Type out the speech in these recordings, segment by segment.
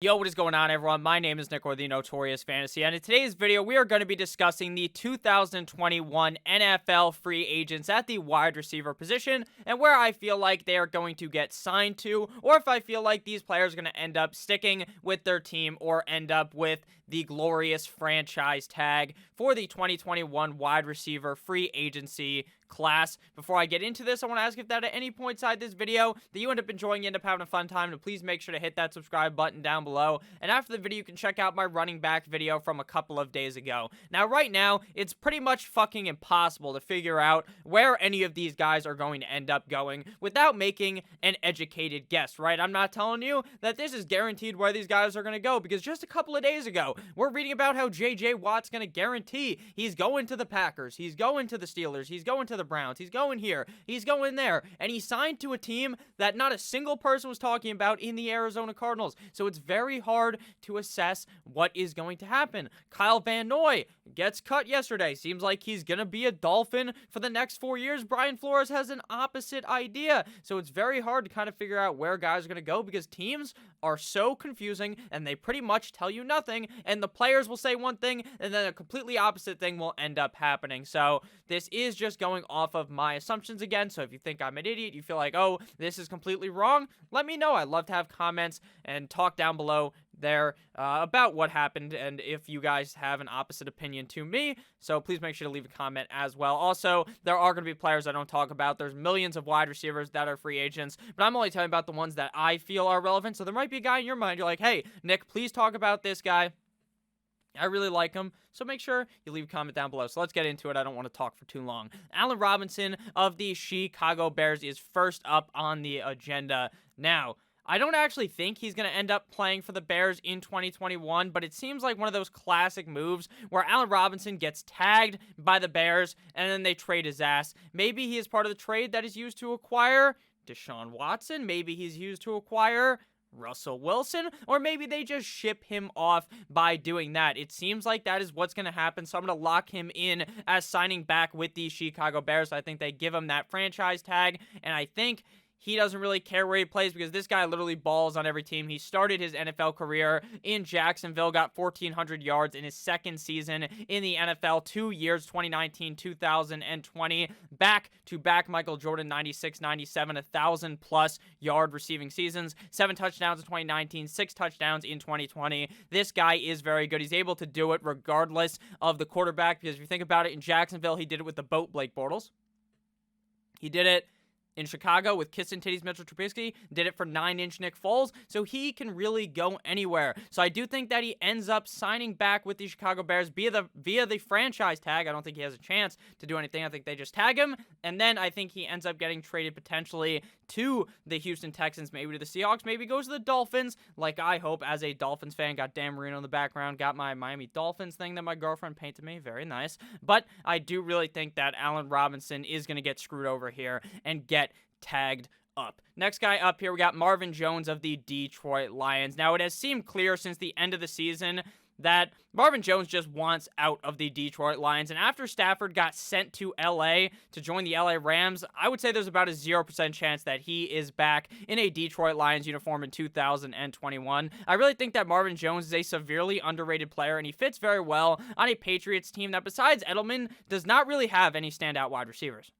Yo, what is going on, everyone? My name is Nick, or the Notorious Fantasy, and in today's video, we are going to be discussing the 2021 NFL free agents at the wide receiver position, and where I feel like they are going to get signed to, or if I feel like these players are going to end up sticking with their team, or end up with the glorious franchise tag for the 2021 wide receiver free agency class. Before I get into this, I want to ask if that at any point inside this video that you end up enjoying, you end up having a fun time, to please make sure to hit that subscribe button down below. And after the video, you can check out my running back video from a couple of days ago. Now, right now, it's pretty much fucking impossible to figure out where any of these guys are going to end up going without making an educated guess, right? I'm not telling you that this is guaranteed where these guys are going to go, because just a couple of days ago, we're reading about how J.J. Watt's going to guarantee he's going to the Packers, he's going to the Steelers, he's going to the Browns, he's going here, he's going there, and he signed to a team that not a single person was talking about in the Arizona Cardinals. So it's very hard to assess what is going to happen. Kyle Van Noy gets cut yesterday. Seems like he's going to be a Dolphin for the next 4 years. Brian Flores has an opposite idea. So it's very hard to kind of figure out where guys are going to go, because teams are so confusing and they pretty much tell you nothing, and the players will say one thing and then a completely opposite thing will end up happening. So this is just going off of my assumptions again. So if you think I'm an idiot, you feel like, oh, this is completely wrong, let me know. I'd love to have comments and talk down below there about what happened, and if you guys have an opposite opinion to me, so please make sure to leave a comment as well. Also, there are going to be players I don't talk about. There's millions of wide receivers that are free agents, but I'm only telling you about the ones that I feel are relevant. So there might be a guy in your mind, you're like, hey, Nick, please talk about this guy. I really like him, so make sure you leave a comment down below. So let's get into it. I don't want to talk for too long. Allen Robinson of the Chicago Bears is first up on the agenda. Now, I don't actually think he's going to end up playing for the Bears in 2021, but it seems like one of those classic moves where Allen Robinson gets tagged by the Bears and then they trade his ass. Maybe he is part of the trade that is used to acquire Deshaun Watson. Maybe he's used to acquire Russell Wilson, or maybe they just ship him off by doing that. It seems like that is what's going to happen, so I'm going to lock him in as signing back with the Chicago Bears. I think they give him that franchise tag, and I think he doesn't really care where he plays, because this guy literally balls on every team. He started his NFL career in Jacksonville, got 1,400 yards in his second season in the NFL, 2 years, 2019, 2020, back-to-back Michael Jordan 96-97, 1,000-plus yard receiving seasons, 7 touchdowns in 2019, 6 touchdowns in 2020. This guy is very good. He's able to do it regardless of the quarterback, because if you think about it, in Jacksonville, he did it with the boat Blake Bortles. He did it in Chicago with Kiss and Titties Mitchell Trubisky, did it for 9-inch Nick Foles, so he can really go anywhere. So I do think that he ends up signing back with the Chicago Bears via the franchise tag. I don't think he has a chance to do anything. I think they just tag him, and then I think he ends up getting traded potentially to the Houston Texans, maybe to the Seahawks, maybe goes to the Dolphins, like I hope as a Dolphins fan. Got Dan Marino in the background, got my Miami Dolphins thing that my girlfriend painted me, very nice. But I do really think that Allen Robinson is going to get screwed over here and get tagged up. Next guy up here, we got Marvin Jones of the Detroit Lions. Now, it has seemed clear since the end of the season that Marvin Jones just wants out of the Detroit Lions. And after Stafford got sent to LA to join the LA Rams, I would say there's about a 0% chance that he is back in a Detroit Lions uniform in 2021. I really think that Marvin Jones is a severely underrated player, and he fits very well on a Patriots team that, besides Edelman, does not really have any standout wide receivers.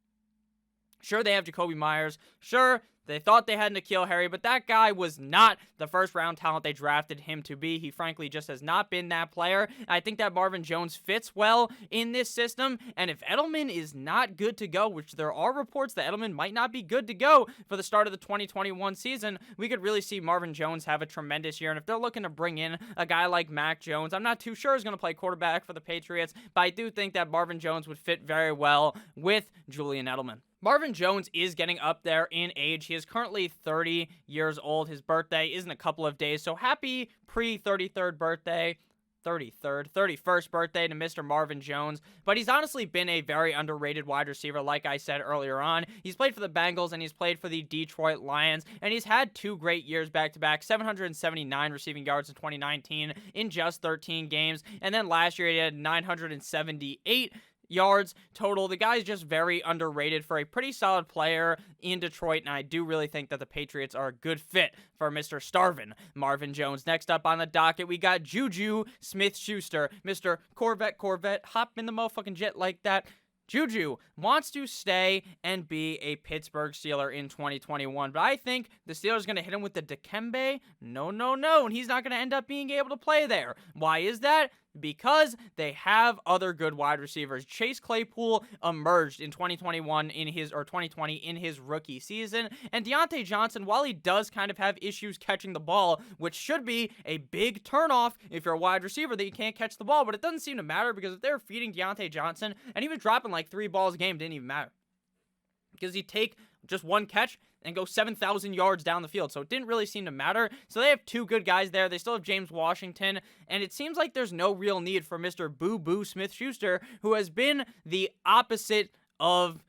Sure, they have Jacoby Myers. Sure, they thought they had N'Keal Harry, but that guy was not the first-round talent they drafted him to be. He frankly just has not been that player. I think that Marvin Jones fits well in this system, and if Edelman is not good to go, which there are reports that Edelman might not be good to go for the start of the 2021 season, we could really see Marvin Jones have a tremendous year. And if they're looking to bring in a guy like Mac Jones, I'm not too sure he's going to play quarterback for the Patriots, but I do think that Marvin Jones would fit very well with Julian Edelman. Marvin Jones is getting up there in age. He is currently 30 years old. His birthday is in a couple of days, so happy pre-33rd birthday. 31st birthday to Mr. Marvin Jones. But he's honestly been a very underrated wide receiver, like I said earlier on. He's played for the Bengals and he's played for the Detroit Lions, and he's had 2 great years back-to-back, 779 receiving yards in 2019 in just 13 games, and then last year he had 978 yards total. The guy's just very underrated for a pretty solid player in Detroit, and I do really think that the Patriots are a good fit for Mr. Starvin Marvin Jones. Next up on the docket, we got Juju Smith-Schuster. Mr. Corvette, hop in the motherfucking jet like that. Juju wants to stay and be a Pittsburgh Steeler in 2021, but I think the Steelers are going to hit him with the Dikembe. No, and he's not going to end up being able to play there. Why is that? Because they have other good wide receivers. Chase Claypool emerged in 2020 in his rookie season, and Deontay Johnson, while he does kind of have issues catching the ball, which should be a big turnoff if you're a wide receiver that you can't catch the ball, but it doesn't seem to matter because if they're feeding Deontay Johnson, and he was dropping like 3 balls a game, didn't even matter. Because he'd take just one catch and go 7,000 yards down the field. So it didn't really seem to matter. So they have 2 good guys there. They still have James Washington. And it seems like there's no real need for Mr. Boo Smith-Schuster, who has been the opposite of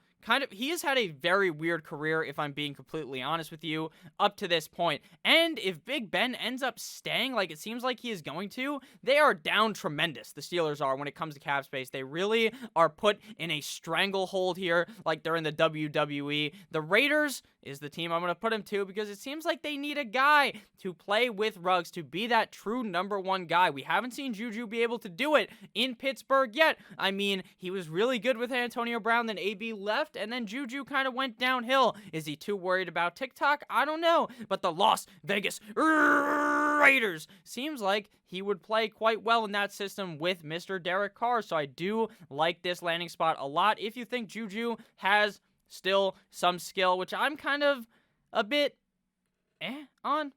he has had a very weird career, if I'm being completely honest with you, up to this point. And if Big Ben ends up staying like it seems like he is going to, they are down tremendous. The Steelers are when it comes to cap space. They really are put in a stranglehold here like they're in the WWE. The Raiders is the team I'm going to put him to because it seems like they need a guy to play with Ruggs, to be that true number 1 guy. We haven't seen Juju be able to do it in Pittsburgh yet. I mean, he was really good with Antonio Brown, then AB left, and then Juju kind of went downhill. Is he too worried about TikTok? I don't know. But the Las Vegas Raiders seems like he would play quite well in that system with Mr. Derek Carr. So I do like this landing spot a lot. If you think Juju has still some skill, which I'm kind of a bit on.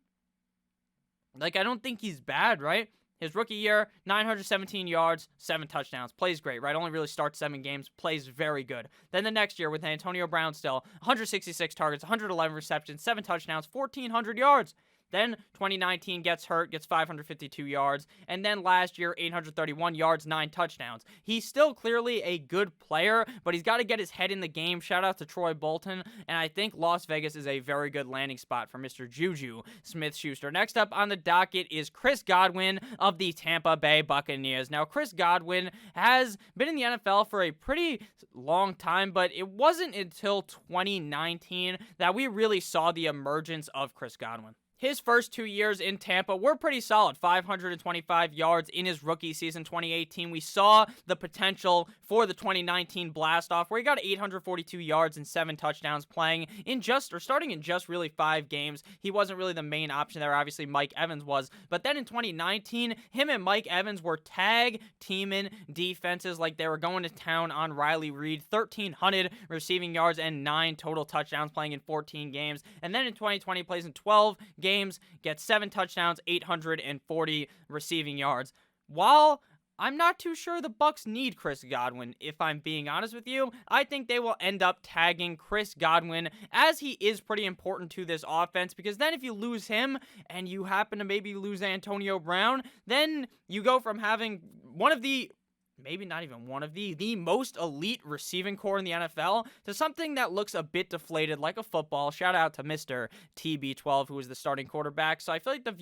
Like, I don't think he's bad, right? His rookie year, 917 yards, 7 touchdowns. Plays great, right? Only really starts 7 games. Plays very good. Then the next year with Antonio Brown still, 166 targets, 111 receptions, 7 touchdowns, 1,400 yards. Then 2019 gets hurt, gets 552 yards, and then last year 831 yards, 9 touchdowns. He's still clearly a good player, but he's got to get his head in the game. Shout out to Troy Bolton, and I think Las Vegas is a very good landing spot for Mr. Juju Smith-Schuster. Next up on the docket is Chris Godwin of the Tampa Bay Buccaneers. Now, Chris Godwin has been in the NFL for a pretty long time, but it wasn't until 2019 that we really saw the emergence of Chris Godwin. His first 2 years in Tampa were pretty solid. 525 yards in his rookie season, 2018. We saw the potential for the 2019 blast-off where he got 842 yards and 7 touchdowns starting in just really 5 games. He wasn't really the main option there. Obviously, Mike Evans was. But then in 2019, him and Mike Evans were tag teaming defenses like they were going to town on Riley Reid. 1,300 receiving yards and 9 total touchdowns playing in 14 games. And then in 2020, plays in 12 games. Gets 7 touchdowns, 840 receiving yards. While I'm not too sure the Bucs need Chris Godwin, if I'm being honest with you, I think they will end up tagging Chris Godwin as he is pretty important to this offense, because then if you lose him and you happen to maybe lose Antonio Brown, then you go from having the most elite receiving core in the NFL to something that looks a bit deflated like a football. Shout out to Mr. TB12, who is the starting quarterback. So I feel like the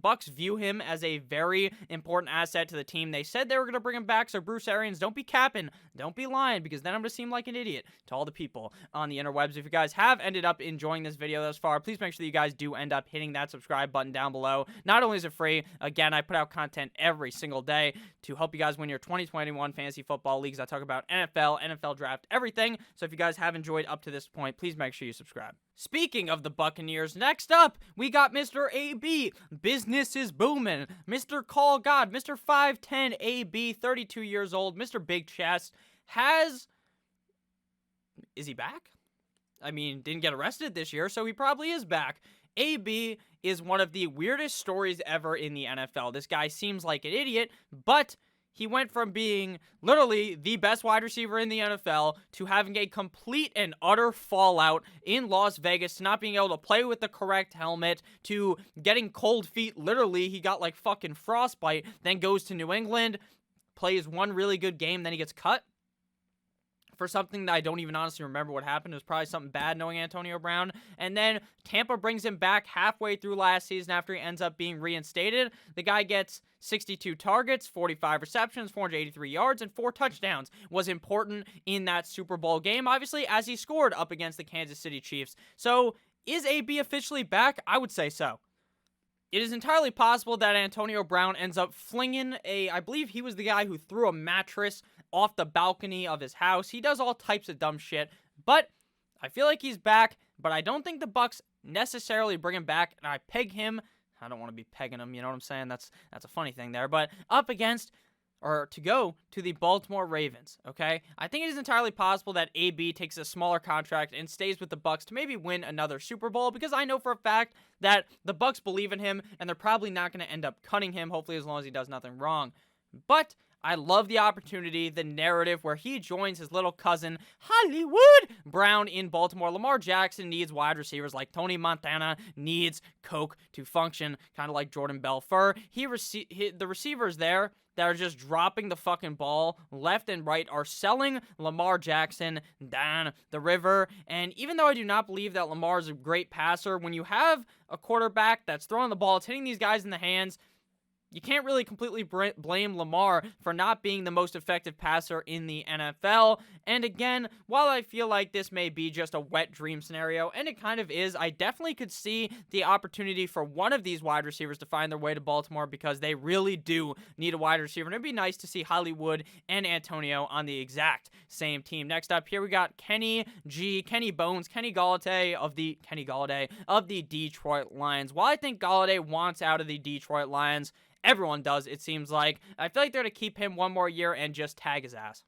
Bucs view him as a very important asset to the team. They said they were going to bring him back, so Bruce Arians, don't be capping, don't be lying, because then I'm going to seem like an idiot to all the people on the interwebs. If you guys have ended up enjoying this video thus far, please make sure that you guys do end up hitting that subscribe button down below. Not only is it free, again, I put out content every single day to help you guys win your 2021 fantasy football leagues. I talk about NFL draft, everything. So if you guys have enjoyed up to this point, please make sure you subscribe. Speaking of the Buccaneers, next up, we got Mr. AB. Business is booming. Mr. Call God, Mr. 5'10 AB, 32 years old, Mr. Big Chest, is he back? I mean, didn't get arrested this year, so he probably is back. AB is one of the weirdest stories ever in the NFL. This guy seems like an idiot, but he went from being literally the best wide receiver in the NFL to having a complete and utter fallout in Las Vegas, to not being able to play with the correct helmet, to getting cold feet. Literally, he got like fucking frostbite, then goes to New England, plays one really good game, then he gets cut for something that I don't even honestly remember what happened. It was probably something bad knowing Antonio Brown. And then Tampa brings him back halfway through last season after he ends up being reinstated. The guy gets 62 targets, 45 receptions, 483 yards, and 4 touchdowns. Was important in that Super Bowl game, obviously, as he scored up against the Kansas City Chiefs. So, is AB officially back? I would say so. It is entirely possible that Antonio Brown ends up flinging I believe he was the guy who threw a mattress off the balcony of his house. He does all types of dumb shit, but I feel like he's back, but I don't think the Bucs necessarily bring him back, and I peg him. I don't want to be pegging him, you know what I'm saying? That's a funny thing there, but up against or to go to the Baltimore Ravens, okay? I think it is entirely possible that AB takes a smaller contract and stays with the Bucs to maybe win another Super Bowl, because I know for a fact that the Bucs believe in him, and they're probably not going to end up cutting him, hopefully as long as he does nothing wrong. But I love the opportunity, the narrative where he joins his little cousin, Hollywood Brown, in Baltimore. Lamar Jackson needs wide receivers like Tony Montana needs Coke to function, kind of like Jordan Belfort. The receivers there that are just dropping the fucking ball left and right are selling Lamar Jackson down the river. And even though I do not believe that Lamar is a great passer, when you have a quarterback that's throwing the ball, it's hitting these guys in the hands, you can't really completely blame Lamar for not being the most effective passer in the NFL. And again, while I feel like this may be just a wet dream scenario, and it kind of is, I definitely could see the opportunity for one of these wide receivers to find their way to Baltimore, because they really do need a wide receiver. And it'd be nice to see Hollywood and Antonio on the exact same team. Next up here, we got Kenny Golladay of the Detroit Lions. While I think Golladay wants out of the Detroit Lions, everyone does, it seems like, I feel like they're to keep him one more year and just tag his ass.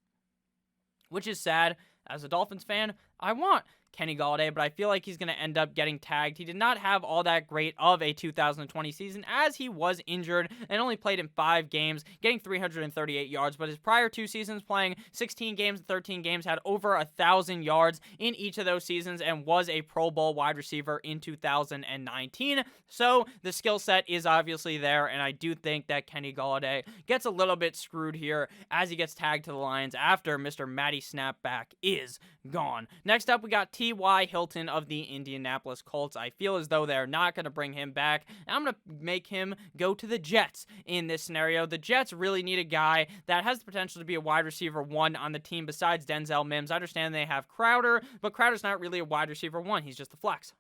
Which is sad. As a Dolphins fan, I want Kenny Golladay, but I feel like he's going to end up getting tagged. He did not have all that great of a 2020 season, as he was injured and only played in 5 games, getting 338 yards, but his prior 2 seasons, playing 16 games and 13 games, had over 1,000 yards in each of those seasons and was a Pro Bowl wide receiver in 2019. So the skill set is obviously there, and I do think that Kenny Golladay gets a little bit screwed here as he gets tagged to the Lions after Mr. Matty Snapback is gone. Next up, we got T.Y. Hilton of the Indianapolis Colts. I feel as though they're not going to bring him back. I'm going to make him go to the Jets in this scenario. The Jets really need a guy that has the potential to be a wide receiver 1 on the team besides Denzel Mims. I understand they have Crowder, but Crowder's not really a wide receiver 1. He's just a flex.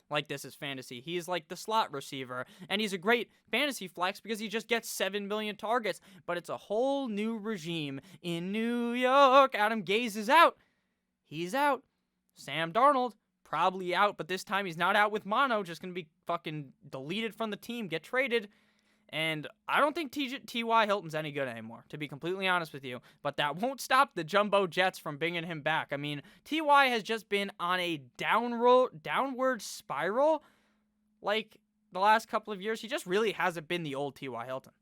Like this is fantasy. He's like the slot receiver, and he's a great fantasy flex because he just gets 7 million targets, but it's a whole new regime in New York. Adam Gase is out. He's out. Sam Darnold, probably out, but this time he's not out with mono, just going to be fucking deleted from the team, get traded. And I don't think T.Y. Hilton's any good anymore, to be completely honest with you. But that won't stop the Jumbo Jets from bringing him back. I mean, T.Y. has just been on a downward spiral like the last couple of years. He just really hasn't been the old T.Y. Hilton.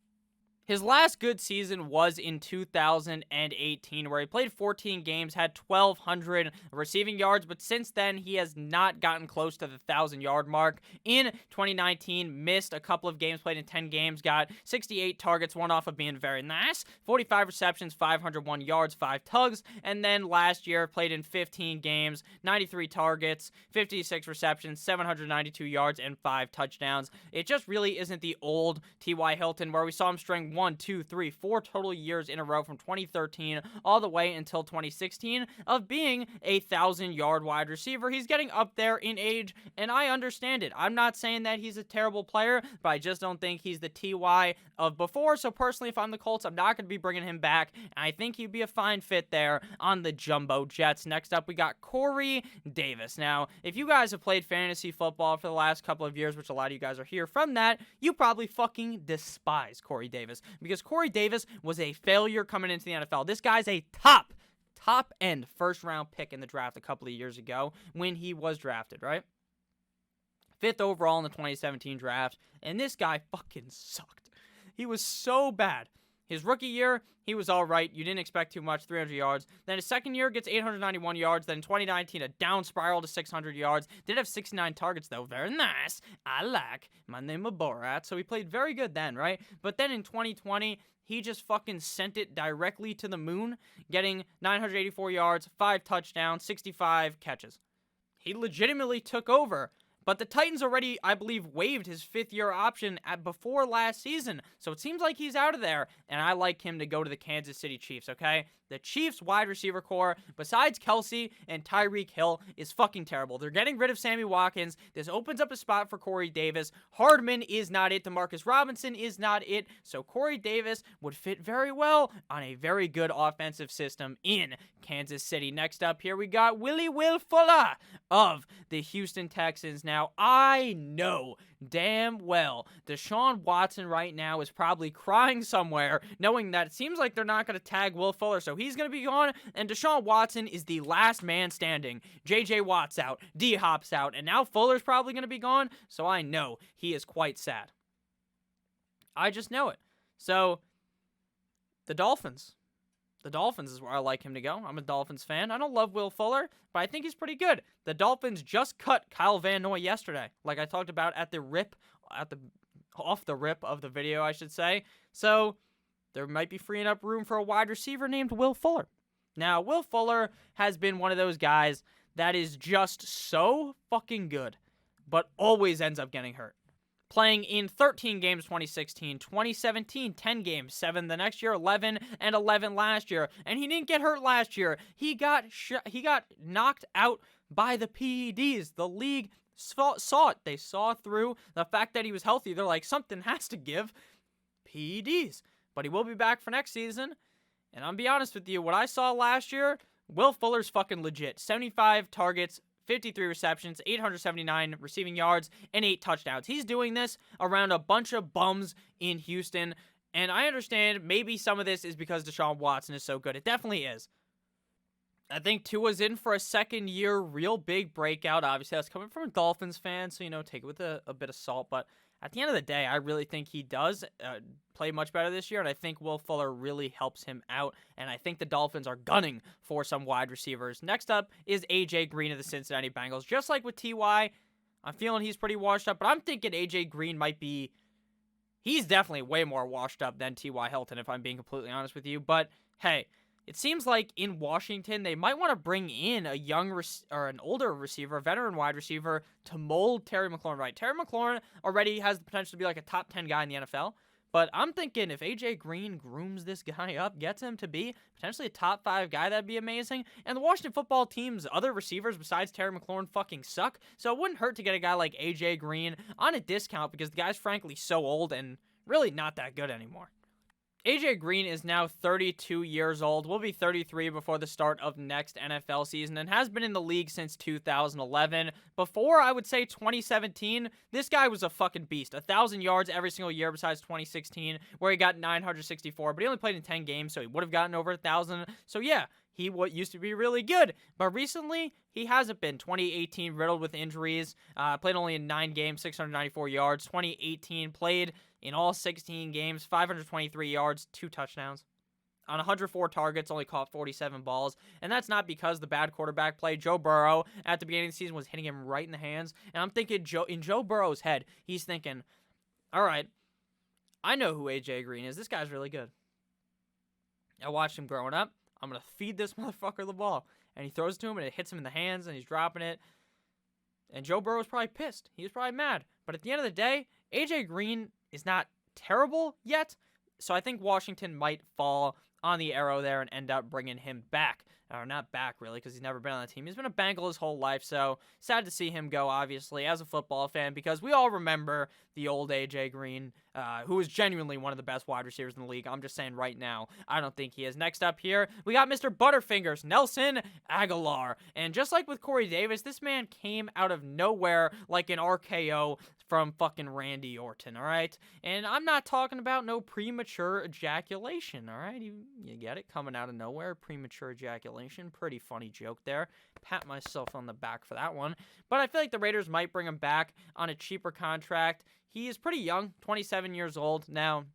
His last good season was in 2018, where he played 14 games, had 1,200 receiving yards, but since then, he has not gotten close to the 1,000-yard mark. In 2019, missed a couple of games, played in 10 games, got 68 targets, one off of being very nice, 45 receptions, 501 yards, 5 tugs, and then last year, played in 15 games, 93 targets, 56 receptions, 792 yards, and 5 touchdowns. It just really isn't the old T.Y. Hilton, where we saw him string 4 total years in a row from 2013 all the way until 2016 of being a 1,000-yard wide receiver. He's getting up there in age, and I understand it. I'm not saying that he's a terrible player, but I just don't think he's the T.Y. of before. So personally, if I'm the Colts, I'm not going to be bringing him back, and I think he'd be a fine fit there on the Jumbo Jets. Next up, we got Corey Davis. Now, if you guys have played fantasy football for the last couple of years, which a lot of you guys are here from that, you probably fucking despise Corey Davis, because Corey Davis was a failure coming into the NFL. This guy's a top end first round pick in the draft a couple of years ago when he was drafted, right? 5th overall in the 2017 draft, and this guy fucking sucked. He was so bad. His rookie year, he was all right. You didn't expect too much, 300 yards. Then his second year gets 891 yards. Then in 2019, a down spiral to 600 yards. Did have 69 targets, though. Very nice. I like. My name is Borat. So he played very good then, right? But then in 2020, he just fucking sent it directly to the moon, getting 984 yards, 5 touchdowns, 65 catches. He legitimately took over. But the Titans already, I believe, waived his 5th-year option before last season. So it seems like he's out of there, and I like him to go to the Kansas City Chiefs, okay? The Chiefs wide receiver core, besides Kelsey and Tyreek Hill, is fucking terrible. They're getting rid of Sammy Watkins. This opens up a spot for Corey Davis. Hardman is not it. DeMarcus Robinson is not it. So Corey Davis would fit very well on a very good offensive system in Kansas City. Next up here, we got Will Fuller of the Houston Texans. Now, I know damn well Deshaun Watson right now is probably crying somewhere, knowing that it seems like they're not going to tag Will Fuller, so he's going to be gone, and Deshaun Watson is the last man standing. J.J. Watt's out, D-Hop's out, and now Fuller's probably going to be gone, so I know he is quite sad. I just know it. So, the Dolphins. The Dolphins is where I like him to go. I'm a Dolphins fan. I don't love Will Fuller, but I think he's pretty good. The Dolphins just cut Kyle Van Noy yesterday, like I talked about off the rip of the video, I should say. So there might be freeing up room for a wide receiver named Will Fuller. Now, Will Fuller has been one of those guys that is just so fucking good, but always ends up getting hurt. Playing in 13 games 2016, 2017, 10 games, 7 the next year, 11, and 11 last year. And he didn't get hurt last year. He got knocked out by the PEDs. The league saw it. They saw through the fact that he was healthy. They're like, something has to give. PEDs. But he will be back for next season. And I'll be honest with you, what I saw last year, Will Fuller's fucking legit. 75 targets, 53 receptions, 879 receiving yards, and 8 touchdowns. He's doing this around a bunch of bums in Houston, and I understand maybe some of this is because Deshaun Watson is so good. It definitely is. I think Tua's in for a second-year real big breakout. Obviously, that's coming from a Dolphins fan, so, take it with a bit of salt, but at the end of the day, I really think he does play much better this year, and I think Will Fuller really helps him out, and I think the Dolphins are gunning for some wide receivers. Next up is A.J. Green of the Cincinnati Bengals. Just like with T.Y., I'm feeling he's pretty washed up, but I'm thinking A.J. Green might be... He's definitely way more washed up than T.Y. Hilton, if I'm being completely honest with you, but hey... It seems like in Washington, they might want to bring in a an older receiver, veteran wide receiver, to mold Terry McLaurin right. Terry McLaurin already has the potential to be like a top 10 guy in the NFL. But I'm thinking if A.J. Green grooms this guy up, gets him to be potentially a top 5 guy, that'd be amazing. And the Washington football team's other receivers besides Terry McLaurin fucking suck. So it wouldn't hurt to get a guy like A.J. Green on a discount because the guy's frankly so old and really not that good anymore. A.J. Green is now 32 years old, will be 33 before the start of next NFL season, and has been in the league since 2011. Before, I would say 2017, this guy was a fucking beast. 1,000 yards every single year besides 2016, where he got 964, but he only played in 10 games, so he would have gotten over 1,000. So yeah, he used to be really good, but recently, he hasn't been. 2018, riddled with injuries, played only in 9 games, 694 yards. 2018, played in all 16 games, 523 yards, 2 touchdowns. On 104 targets, only caught 47 balls. And that's not because the bad quarterback play. Joe Burrow, at the beginning of the season, was hitting him right in the hands. And I'm thinking, in Joe Burrow's head, he's thinking, all right, I know who A.J. Green is. This guy's really good. I watched him growing up. I'm going to feed this motherfucker the ball. And he throws it to him, and it hits him in the hands, and he's dropping it. And Joe Burrow was probably pissed. He was probably mad. But at the end of the day, A.J. Green is not terrible yet, so I think Washington might fall on the arrow there and end up bringing him back. Or not back, really, because he's never been on the team. He's been a Bengal his whole life, so sad to see him go, obviously, as a football fan, because we all remember the old A.J. Green, who was genuinely one of the best wide receivers in the league. I'm just saying right now, I don't think he is. Next up here, we got Mr. Butterfingers, Nelson Aguilar. And just like with Corey Davis, this man came out of nowhere like an RKO from fucking Randy Orton, all right? And I'm not talking about no premature ejaculation, all right? You get it? Coming out of nowhere, premature ejaculation. Pretty funny joke there. Pat myself on the back for that one. But I feel like the Raiders might bring him back on a cheaper contract. He is pretty young, 27 years old. Now,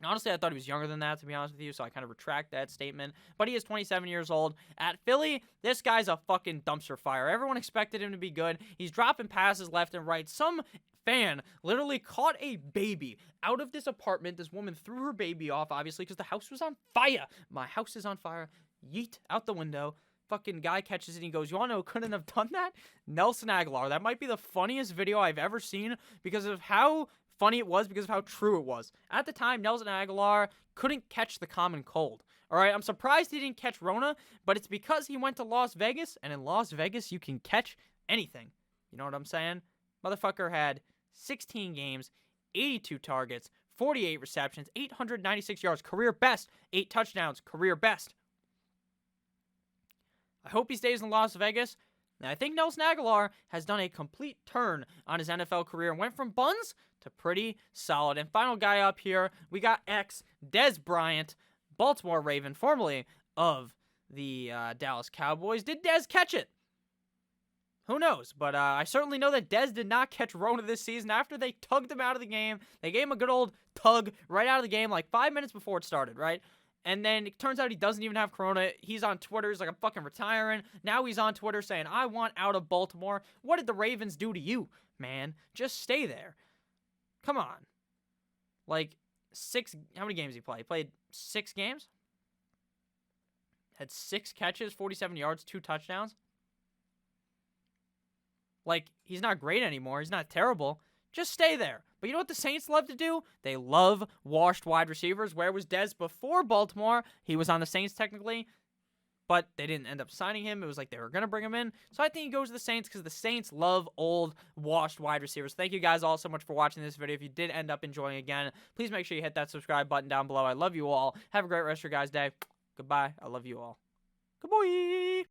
Honestly, I thought he was younger than that, to be honest with you, so I kind of retract that statement. But he is 27 years old. At Philly, this guy's a fucking dumpster fire. Everyone expected him to be good. He's dropping passes left and right. Some fan literally caught a baby out of this apartment. This woman threw her baby off, obviously, because the house was on fire. My house is on fire. Yeet, out the window. Fucking guy catches it and he goes, you want to know who couldn't have done that? Nelson Aguilar. That might be the funniest video I've ever seen because of how funny it was, because of how true it was. At the time, Nelson Aguilar couldn't catch the common cold. All right, I'm surprised he didn't catch Rona, but it's because he went to Las Vegas, and in Las Vegas, you can catch anything. You know what I'm saying? Motherfucker had 16 games, 82 targets, 48 receptions, 896 yards, career best, 8 touchdowns, career best. I hope he stays in Las Vegas. And I think Nelson Aguilar has done a complete turn on his NFL career and went from buns to pretty solid. And final guy up here, we got Dez Bryant, Baltimore Raven, formerly of the Dallas Cowboys. Did Dez catch it? Who knows? But I certainly know that Dez did not catch Rona this season after they tugged him out of the game. They gave him a good old tug right out of the game like 5 minutes before it started, right? And then it turns out he doesn't even have corona. He's on Twitter. He's like, I'm fucking retiring. Now he's on Twitter saying, I want out of Baltimore. What did the Ravens do to you, man? Just stay there. Come on. Like, how many games did he play? He played 6 games? Had 6 catches, 47 yards, 2 touchdowns. Like, he's not great anymore. He's not terrible. Just stay there. But you know what the Saints love to do? They love washed wide receivers. Where was Dez before Baltimore? He was on the Saints technically, but they didn't end up signing him. It was like they were going to bring him in. So I think he goes to the Saints because the Saints love old, washed wide receivers. Thank you guys all so much for watching this video. If you did end up enjoying again, please make sure you hit that subscribe button down below. I love you all. Have a great rest of your guys' day. Goodbye. I love you all. Goodbye.